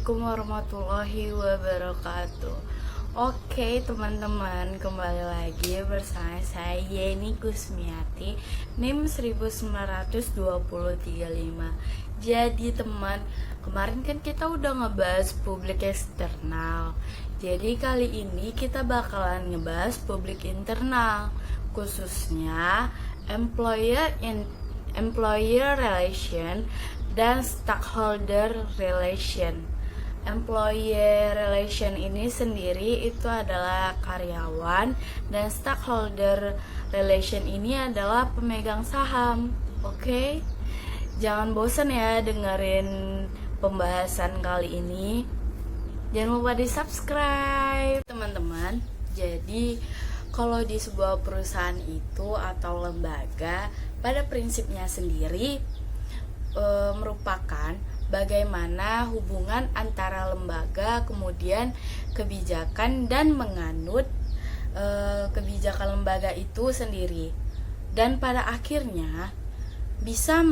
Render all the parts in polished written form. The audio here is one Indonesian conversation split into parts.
Assalamualaikum warahmatullahi wabarakatuh. Oke teman-teman, kembali lagi bersama saya Yeni Kusmiati, NIM 19235. Jadi teman, kemarin kan kita udah ngebahas publik eksternal. Jadi kali ini kita bakalan ngebahas publik internal, khususnya employer relation dan stakeholder relation. Employee relation ini sendiri itu adalah karyawan, dan stakeholder relation ini adalah pemegang saham. Oke? Jangan bosan ya dengerin pembahasan kali ini. Jangan lupa di-subscribe, teman-teman. Jadi, kalau di sebuah perusahaan itu atau lembaga, pada prinsipnya sendiri merupakan bagaimana hubungan antara lembaga, kemudian kebijakan, dan menganut kebijakan lembaga itu sendiri, dan pada akhirnya bisa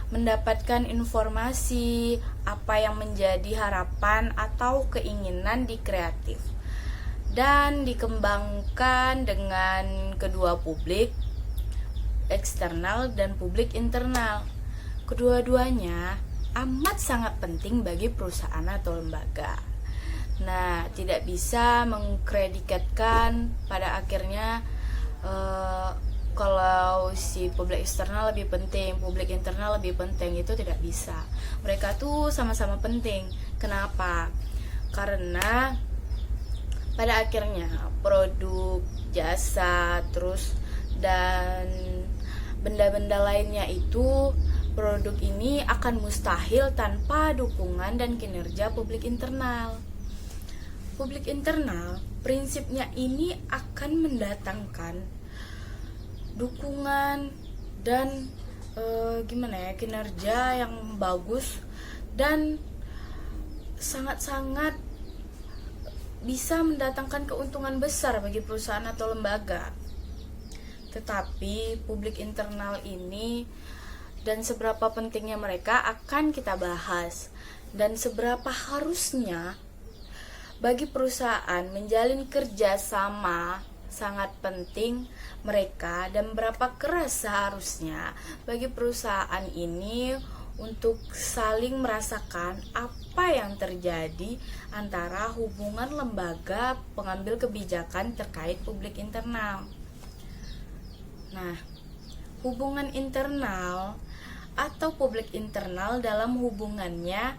mendapatkan informasi apa yang menjadi harapan atau keinginan di kreatif dan dikembangkan dengan kedua publik eksternal dan publik internal. Kedua-duanya amat sangat penting bagi perusahaan atau lembaga. Nah, tidak bisa mengkreditkan pada akhirnya kalau si publik eksternal lebih penting, publik internal lebih penting, itu tidak bisa. Mereka tuh sama-sama penting. Kenapa? Karena pada akhirnya produk, jasa, terus dan benda-benda lainnya itu, produk ini akan mustahil tanpa dukungan dan kinerja publik internal. Publik internal prinsipnya ini akan mendatangkan dukungan dan kinerja yang bagus, dan sangat-sangat bisa mendatangkan keuntungan besar bagi perusahaan atau lembaga. Tetapi publik internal ini dan seberapa pentingnya mereka akan kita bahas, dan seberapa harusnya bagi perusahaan menjalin kerjasama sangat penting mereka, dan berapa keras seharusnya bagi perusahaan ini untuk saling merasakan apa yang terjadi antara hubungan lembaga pengambil kebijakan terkait publik internal. Nah, hubungan internal atau publik internal dalam hubungannya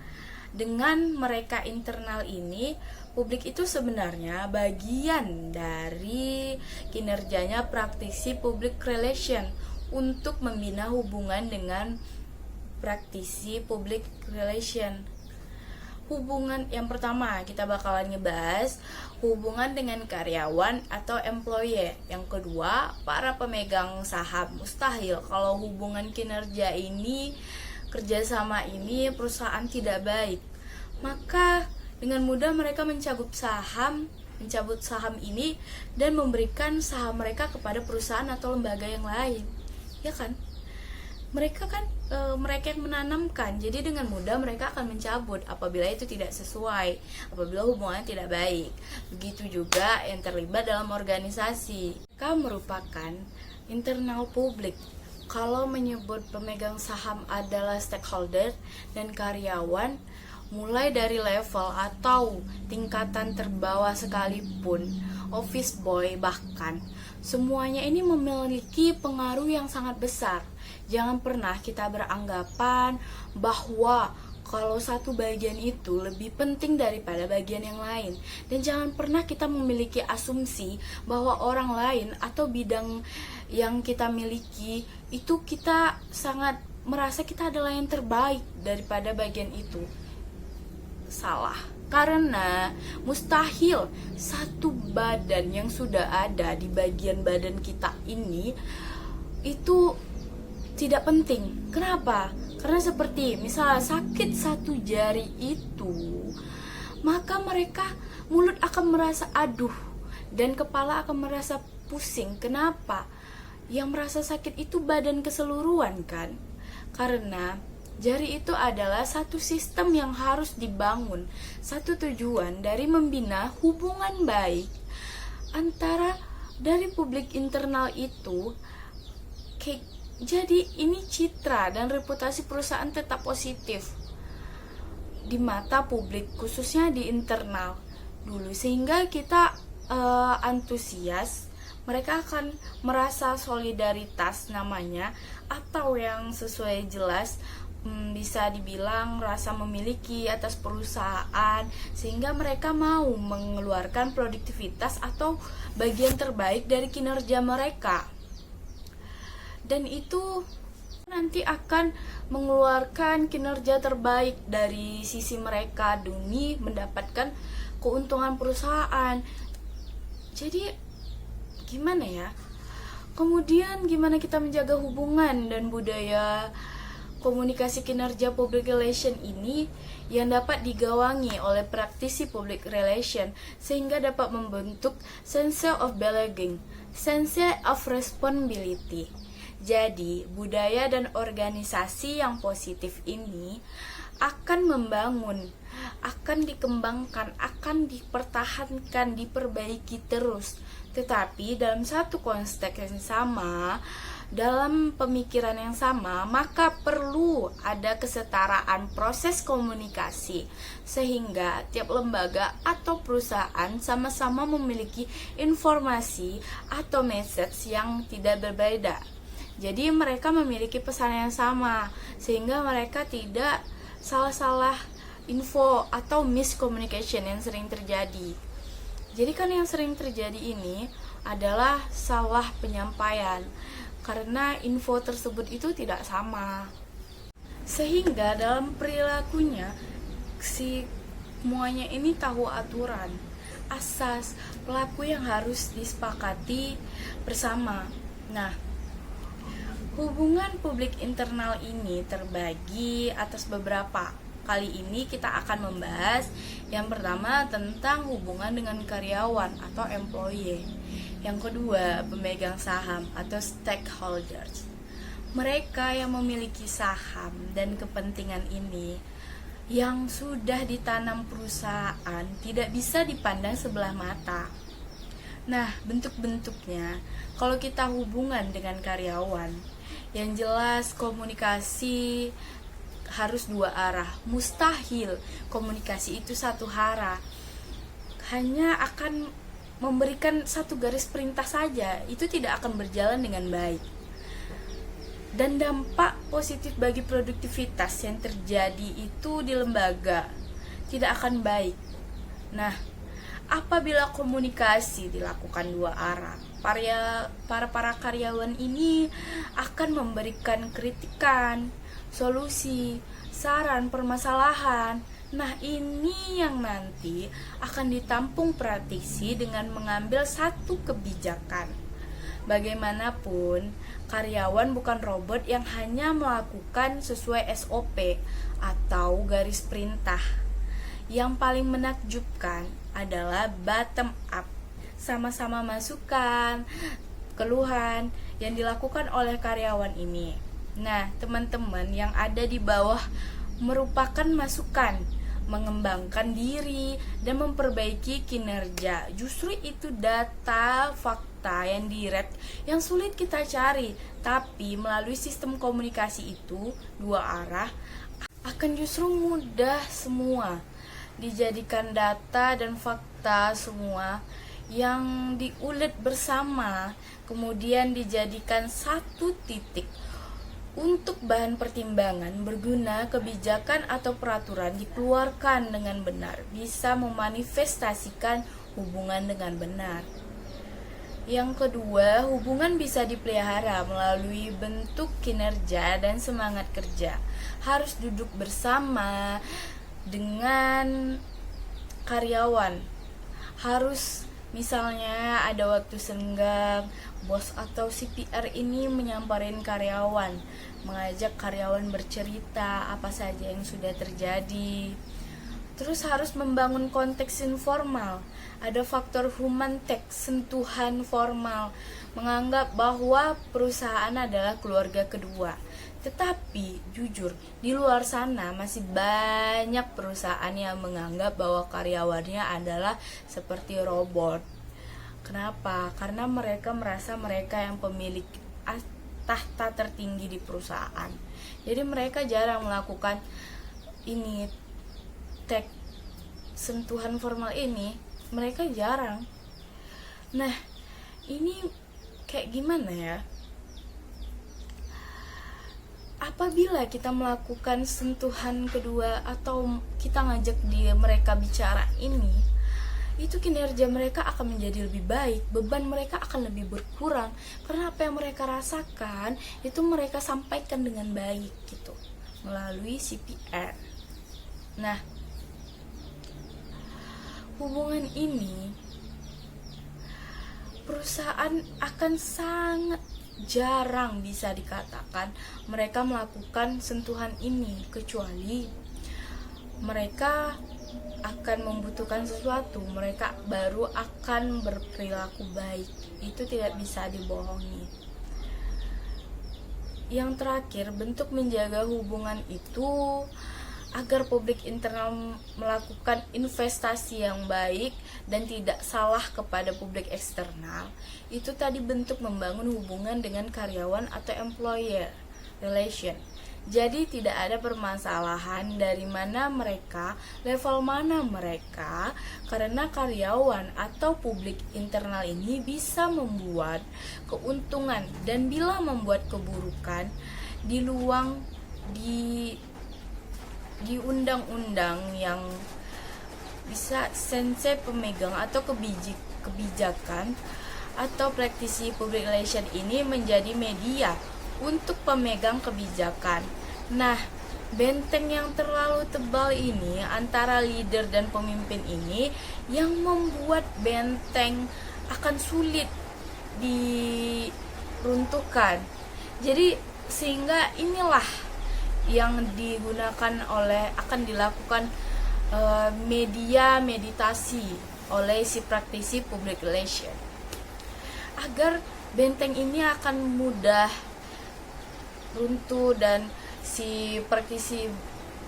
dengan mereka internal ini, publik itu sebenarnya bagian dari kinerjanya praktisi public relation untuk membina hubungan dengan praktisi public relation. Hubungan yang pertama kita bakalan ngebahas hubungan dengan karyawan atau employee. Yang kedua, para pemegang saham. Mustahil kalau hubungan kinerja ini, kerjasama ini perusahaan tidak baik, maka dengan mudah mereka mencabut saham ini dan memberikan saham mereka kepada perusahaan atau lembaga yang lain, ya kan? Mereka yang menanamkan, jadi dengan mudah mereka akan mencabut apabila itu tidak sesuai, apabila hubungannya tidak baik. Begitu juga yang terlibat dalam organisasi. Mereka merupakan internal publik. Kalau menyebut pemegang saham adalah stakeholder dan karyawan, mulai dari level atau tingkatan terbawah sekalipun, office boy bahkan, semuanya ini memiliki pengaruh yang sangat besar. Jangan pernah kita beranggapan bahwa kalau satu bagian itu lebih penting daripada bagian yang lain. Dan jangan pernah kita memiliki asumsi bahwa orang lain atau bidang yang kita miliki itu kita sangat merasa kita adalah yang terbaik daripada bagian itu. Salah. Karena mustahil satu badan yang sudah ada di bagian badan kita ini itu tidak penting. Kenapa? Karena seperti misalnya sakit satu jari itu, maka mulut akan merasa aduh dan kepala akan merasa pusing. Kenapa? Yang merasa sakit itu badan keseluruhan kan? Karena Jadi itu adalah satu sistem yang harus dibangun, satu tujuan dari membina hubungan baik antara dari publik internal itu. Jadi ini citra dan reputasi perusahaan tetap positif di mata publik, khususnya di internal dulu, sehingga kita antusias. Mereka akan merasa solidaritas namanya, atau yang sesuai jelas bisa dibilang rasa memiliki atas perusahaan, sehingga mereka mau mengeluarkan produktivitas atau bagian terbaik dari kinerja mereka. Dan itu nanti akan mengeluarkan kinerja terbaik dari sisi mereka demi mendapatkan keuntungan perusahaan. Jadi gimana ya? Kemudian gimana kita menjaga hubungan dan budaya komunikasi kinerja public relation ini yang dapat digawangi oleh praktisi public relation sehingga dapat membentuk sense of belonging, sense of responsibility. Jadi, budaya dan organisasi yang positif ini akan membangun, akan dikembangkan, akan dipertahankan, diperbaiki terus. Tetapi dalam satu konteks yang sama, dalam pemikiran yang sama, maka perlu ada kesetaraan proses komunikasi sehingga tiap lembaga atau perusahaan sama-sama memiliki informasi atau message yang tidak berbeda. Jadi mereka memiliki pesan yang sama sehingga mereka tidak salah-salah info atau miscommunication yang sering terjadi. Jadi kan yang sering terjadi ini adalah salah penyampaian karena info tersebut itu tidak sama. Sehingga dalam perilakunya semuanya ini tahu aturan, asas, pelaku yang harus disepakati bersama. Nah, hubungan publik internal ini terbagi atas beberapa. Kali ini kita akan membahas yang pertama tentang hubungan dengan karyawan atau employee. Yang kedua, pemegang saham atau stakeholders. Mereka yang memiliki saham dan kepentingan ini yang sudah ditanam perusahaan tidak bisa dipandang sebelah mata. Nah, bentuk-bentuknya kalau kita hubungan dengan karyawan, yang jelas komunikasi harus dua arah. Mustahil komunikasi itu satu arah. Hanya akan memberikan satu garis perintah saja, itu tidak akan berjalan dengan baik. Dan dampak positif bagi produktivitas yang terjadi itu di lembaga tidak akan baik. Nah, apabila komunikasi dilakukan dua arah, para karyawan ini akan memberikan kritikan, solusi, saran, permasalahan. Nah, ini yang nanti akan ditampung praktisi dengan mengambil satu kebijakan. Bagaimanapun, karyawan bukan robot yang hanya melakukan sesuai SOP atau garis perintah. Yang paling menakjubkan adalah bottom up, sama-sama masukan, keluhan yang dilakukan oleh karyawan ini. Nah, teman-teman yang ada di bawah merupakan masukan, mengembangkan diri, dan memperbaiki kinerja. Justru itu data, fakta yang direct, yang sulit kita cari. Tapi melalui sistem komunikasi itu, dua arah, akan justru mudah semua. Dijadikan data dan fakta semua yang diulet bersama, kemudian dijadikan satu titik untuk bahan pertimbangan, berguna kebijakan atau peraturan dikeluarkan dengan benar, bisa memanifestasikan hubungan dengan benar. Yang kedua, hubungan bisa dipelihara melalui bentuk kinerja dan semangat kerja. Harus duduk bersama dengan karyawan. Harus misalnya ada waktu senggang, bos atau CPR ini menyamperin karyawan, mengajak karyawan bercerita apa saja yang sudah terjadi. Terus harus membangun konteks informal Ada faktor human tech, sentuhan formal, menganggap bahwa perusahaan adalah keluarga kedua. Tetapi jujur, di luar sana masih banyak perusahaan yang menganggap bahwa karyawannya adalah seperti robot. Kenapa? Karena mereka merasa mereka yang pemilik tahta tertinggi di perusahaan. Jadi mereka jarang melakukan ini, tech, sentuhan formal ini, mereka jarang. Nah, ini kayak gimana ya? Apabila kita melakukan sentuhan kedua atau kita ngajak mereka bicara ini, itu kinerja mereka akan menjadi lebih baik, beban mereka akan lebih berkurang, karena apa yang mereka rasakan itu mereka sampaikan dengan baik gitu, melalui CPR. Nah, hubungan ini perusahaan akan sangat jarang bisa dikatakan mereka melakukan sentuhan ini, kecuali mereka akan membutuhkan sesuatu, mereka baru akan berperilaku baik. Itu tidak bisa dibohongi. Yang terakhir, bentuk menjaga hubungan itu agar publik internal melakukan investasi yang baik dan tidak salah kepada publik eksternal. Itu tadi bentuk membangun hubungan dengan karyawan atau employer relation. Jadi tidak ada permasalahan dari mana mereka, level mana mereka, karena karyawan atau publik internal ini bisa membuat keuntungan dan bila membuat keburukan di undang-undang yang bisa sense pemegang atau kebijakan atau praktisi public relation ini menjadi media untuk pemegang kebijakan. Nah, benteng yang terlalu tebal ini antara leader dan pemimpin ini yang membuat benteng akan sulit diruntuhkan. Jadi sehingga inilah yang akan dilakukan meditasi oleh si praktisi public relation agar benteng ini akan mudah runtuh dan si praktisi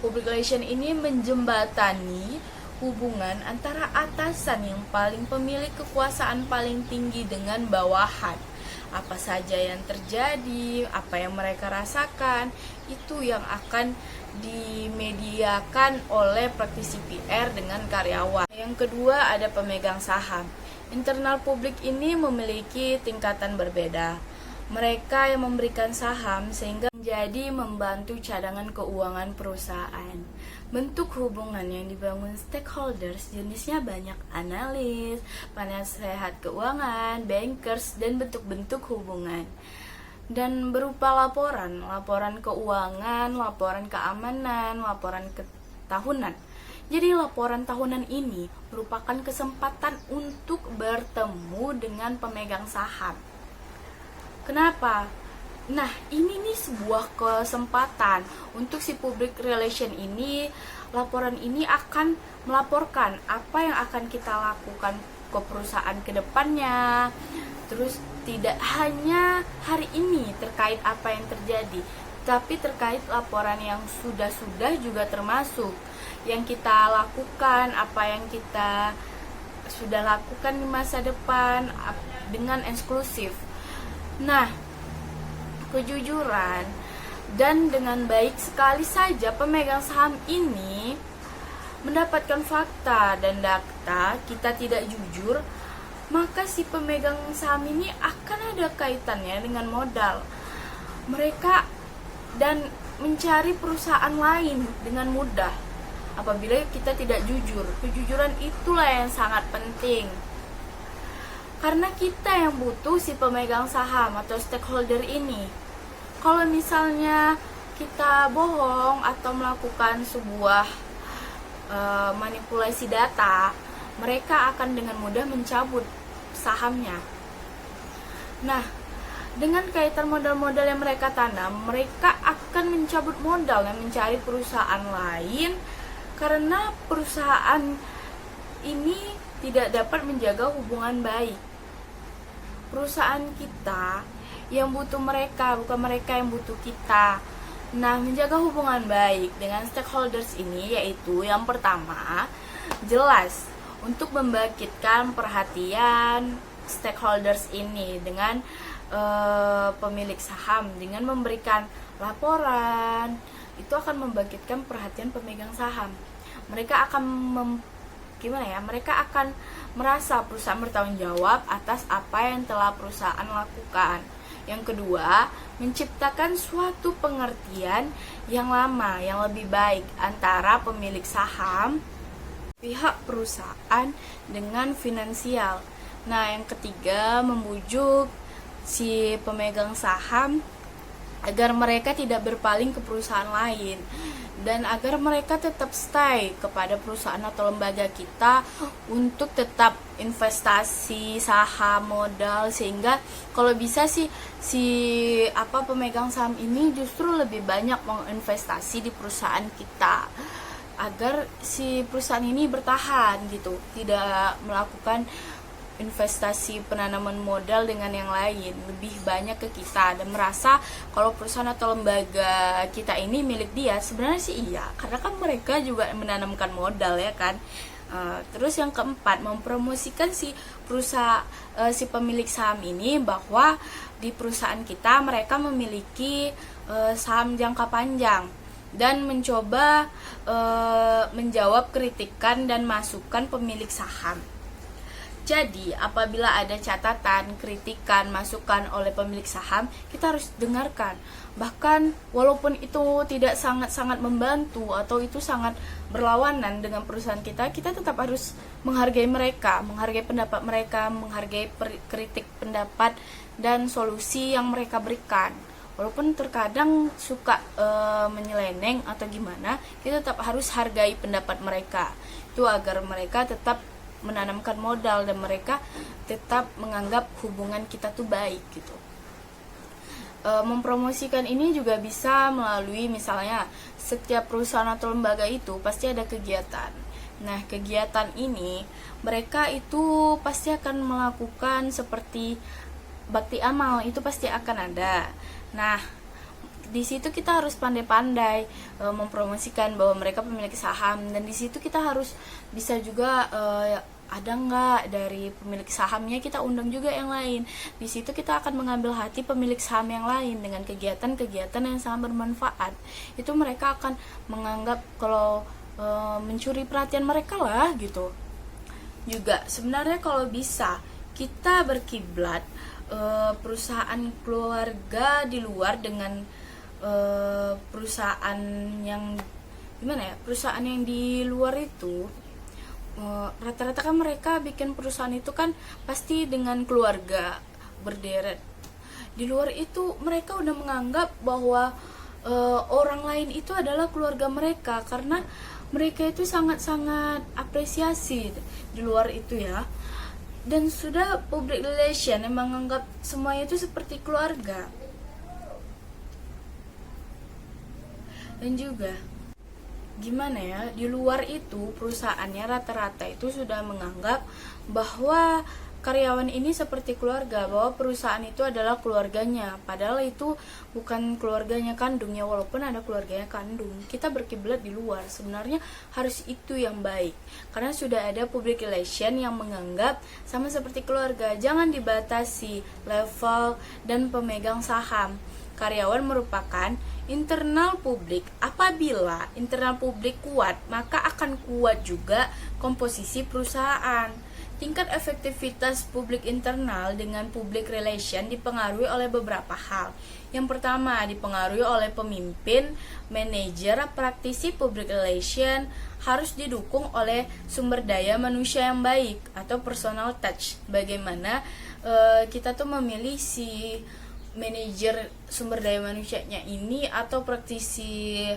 public relation ini menjembatani hubungan antara atasan yang paling pemilik kekuasaan paling tinggi dengan bawahan. Apa saja yang terjadi, apa yang mereka rasakan, itu yang akan dimediakan oleh praktisi PR dengan karyawan. Yang kedua, ada pemegang saham. Internal publik ini memiliki tingkatan berbeda. Mereka yang memberikan saham sehingga menjadi membantu cadangan keuangan perusahaan. Bentuk hubungan yang dibangun stakeholders jenisnya banyak, analis, penasehat keuangan, bankers, dan bentuk-bentuk hubungan. Dan berupa laporan keuangan, laporan keamanan, laporan tahunan. Jadi laporan tahunan ini merupakan kesempatan untuk bertemu dengan pemegang saham. Kenapa? Nah, ini nih sebuah kesempatan untuk si public relation ini, laporan ini akan melaporkan apa yang akan kita lakukan ke perusahaan ke depannya. Terus tidak hanya hari ini terkait apa yang terjadi, tapi terkait laporan yang sudah juga termasuk yang kita lakukan, apa yang kita sudah lakukan di masa depan dengan eksklusif. Nah, kejujuran dan dengan baik sekali saja pemegang saham ini mendapatkan fakta dan data kita tidak jujur, maka si pemegang saham ini akan ada kaitannya dengan modal mereka dan mencari perusahaan lain dengan mudah apabila kita tidak jujur. Kejujuran itulah yang sangat penting, karena kita yang butuh si pemegang saham atau stakeholder ini. Kalau misalnya kita bohong atau melakukan sebuah manipulasi data, mereka akan dengan mudah mencabut sahamnya. Nah, dengan kaitan modal-modal yang mereka tanam, mereka akan mencabut modal dan mencari perusahaan lain, karena perusahaan ini tidak dapat menjaga hubungan baik. Perusahaan kita yang butuh mereka, bukan mereka yang butuh kita. Nah, menjaga hubungan baik dengan stakeholders ini yaitu yang pertama, jelas untuk membangkitkan perhatian stakeholders ini dengan pemilik saham, dengan memberikan laporan, itu akan membangkitkan perhatian pemegang saham. Mereka akan mereka akan merasa perusahaan bertanggung jawab atas apa yang telah perusahaan lakukan. Yang kedua, menciptakan suatu pengertian yang lama, yang lebih baik antara pemilik saham, pihak perusahaan dengan finansial. Nah, yang ketiga, membujuk si pemegang saham agar mereka tidak berpaling ke perusahaan lain dan agar mereka tetap stay kepada perusahaan atau lembaga kita untuk tetap investasi saham modal, sehingga kalau bisa si pemegang saham ini justru lebih banyak menginvestasi di perusahaan kita agar si perusahaan ini bertahan gitu, tidak melakukan investasi penanaman modal dengan yang lain, lebih banyak ke kita dan merasa kalau perusahaan atau lembaga kita ini milik dia. Sebenarnya sih iya, karena kan mereka juga menanamkan modal ya kan. Terus yang keempat, mempromosikan si pemilik saham ini bahwa di perusahaan kita mereka memiliki saham jangka panjang dan mencoba menjawab kritikan dan masukan pemilik saham. Jadi, apabila ada catatan, kritikan, masukan oleh pemilik saham, kita harus dengarkan. Bahkan, walaupun itu tidak sangat-sangat membantu atau itu sangat berlawanan dengan perusahaan kita, kita tetap harus menghargai mereka, menghargai pendapat mereka, menghargai kritik pendapat dan solusi yang mereka berikan. Walaupun terkadang suka menyeleneng atau gimana, kita tetap harus hargai pendapat mereka. Itu agar mereka tetap menanamkan modal dan mereka tetap menganggap hubungan kita tuh baik gitu. Mempromosikan ini juga bisa melalui misalnya setiap perusahaan atau lembaga itu pasti ada kegiatan. Nah, kegiatan ini mereka itu pasti akan melakukan seperti bakti amal, itu pasti akan ada. Nah, di situ kita harus pandai-pandai mempromosikan bahwa mereka pemilik saham, dan di situ kita harus bisa juga ada nggak dari pemilik sahamnya, kita undang juga yang lain. Di situ kita akan mengambil hati pemilik saham yang lain dengan kegiatan-kegiatan yang sangat bermanfaat. Itu mereka akan menganggap kalau mencuri perhatian mereka lah gitu. Juga sebenarnya kalau bisa kita berkiblat perusahaan keluarga di luar dengan perusahaan yang perusahaan yang di luar itu rata-rata kan mereka bikin perusahaan itu kan pasti dengan keluarga berderet. Di luar itu mereka udah menganggap bahwa orang lain itu adalah keluarga mereka, karena mereka itu sangat-sangat apresiasi di luar itu ya. Dan sudah public relation yang menganggap semuanya itu seperti keluarga. Dan juga gimana ya, di luar itu perusahaannya rata-rata itu sudah menganggap bahwa karyawan ini seperti keluarga, bahwa perusahaan itu adalah keluarganya, padahal itu bukan keluarganya kandung ya, walaupun ada keluarganya kandung. Kita berkiblat di luar, sebenarnya harus itu yang baik, karena sudah ada public relation yang menganggap sama seperti keluarga. Jangan dibatasi level dan pemegang saham. Karyawan merupakan internal publik. Apabila internal publik kuat, maka akan kuat juga komposisi perusahaan. Tingkat efektivitas publik internal dengan public relation dipengaruhi oleh beberapa hal. Yang pertama, dipengaruhi oleh pemimpin, manajer, praktisi public relation, harus didukung oleh sumber daya manusia yang baik atau personal touch. Bagaimana kita tuh memilih si manajer sumber daya manusianya ini atau praktisi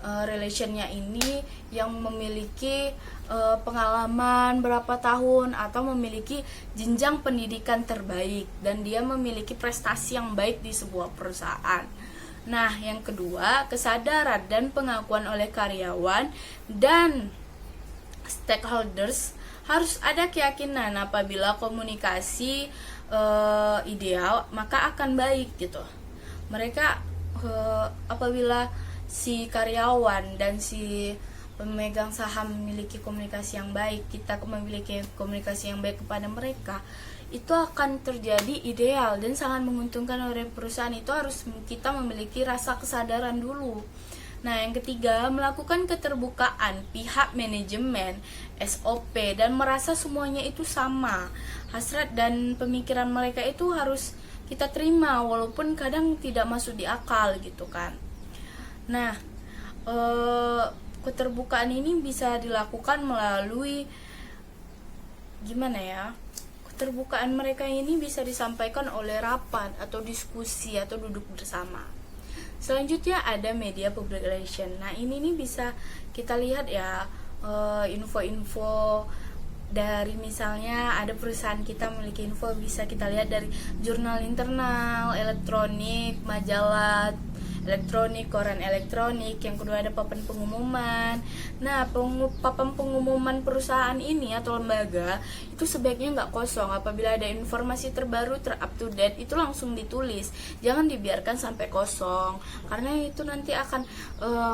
relationnya ini yang memiliki pengalaman berapa tahun atau memiliki jenjang pendidikan terbaik dan dia memiliki prestasi yang baik di sebuah perusahaan. Nah, yang kedua, kesadaran dan pengakuan oleh karyawan dan stakeholders harus ada keyakinan apabila komunikasi ideal maka akan baik gitu. Mereka apabila si karyawan dan si pemegang saham memiliki komunikasi yang baik, kita memiliki komunikasi yang baik kepada mereka, itu akan terjadi ideal dan sangat menguntungkan oleh perusahaan. Itu harus kita memiliki rasa kesadaran dulu. Nah, yang ketiga, melakukan keterbukaan pihak manajemen, SOP, dan merasa semuanya itu sama. Hasrat dan pemikiran mereka itu harus kita terima, walaupun kadang tidak masuk di akal gitu kan. Nah, keterbukaan ini bisa dilakukan melalui gimana ya? Keterbukaan mereka ini bisa disampaikan oleh rapat atau diskusi atau duduk bersama. Selanjutnya ada media public relation. Nah, ini nih bisa kita lihat ya, info-info dari misalnya ada perusahaan kita memiliki info, bisa kita lihat dari jurnal internal, elektronik, majalah elektronik, koran elektronik. Yang kedua ada papan pengumuman. Nah, papan pengumuman perusahaan ini atau lembaga itu sebaiknya nggak kosong. Apabila ada informasi terbaru, up to date, itu langsung ditulis. Jangan dibiarkan sampai kosong, karena itu nanti akan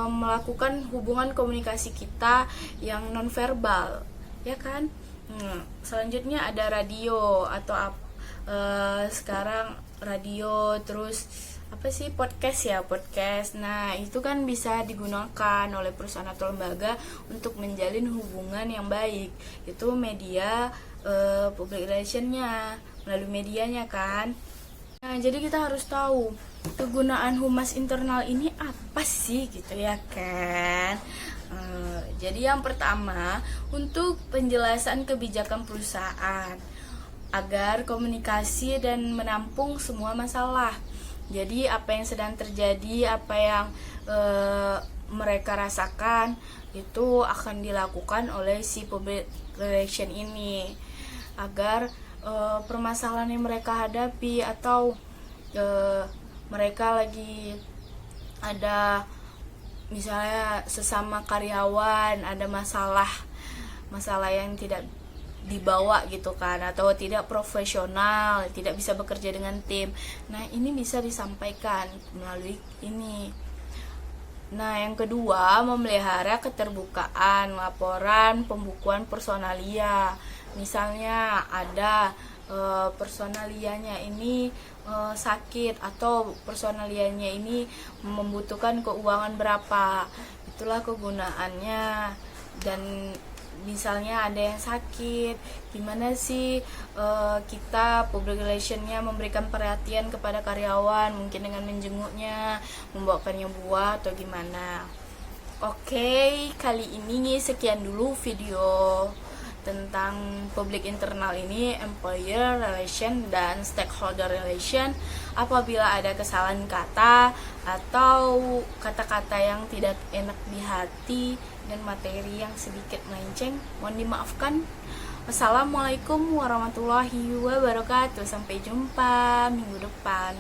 melakukan hubungan komunikasi kita yang nonverbal, ya kan? Selanjutnya ada radio atau sekarang radio, terus apa sih, podcast. Nah, itu kan bisa digunakan oleh perusahaan atau lembaga untuk menjalin hubungan yang baik. Itu media public relationnya, melalui medianya kan. Nah, jadi kita harus tahu kegunaan humas internal ini apa sih gitu ya kan. Jadi yang pertama, untuk penjelasan kebijakan perusahaan agar komunikasi dan menampung semua masalah. Jadi apa yang sedang terjadi, apa yang mereka rasakan, itu akan dilakukan oleh si public relation ini, agar permasalahan yang mereka hadapi atau mereka lagi ada misalnya sesama karyawan ada masalah yang tidak dibawa gitu kan, atau tidak profesional, tidak bisa bekerja dengan tim. Nah, ini bisa disampaikan melalui ini. Nah, yang kedua, memelihara keterbukaan laporan pembukuan personalia. Misalnya ada personalianya ini sakit, atau personalianya ini membutuhkan keuangan berapa, itulah kegunaannya. Dan misalnya ada yang sakit, gimana sih kita public relationnya memberikan perhatian kepada karyawan, mungkin dengan menjenguknya, membawakannya buah atau gimana. Oke, kali ini sekian dulu video tentang public internal ini, employer relation dan stakeholder relation. Apabila ada kesalahan kata atau kata-kata yang tidak enak di hati dan materi yang sedikit melenceng, mohon dimaafkan. Wassalamualaikum warahmatullahi wabarakatuh. Sampai jumpa minggu depan.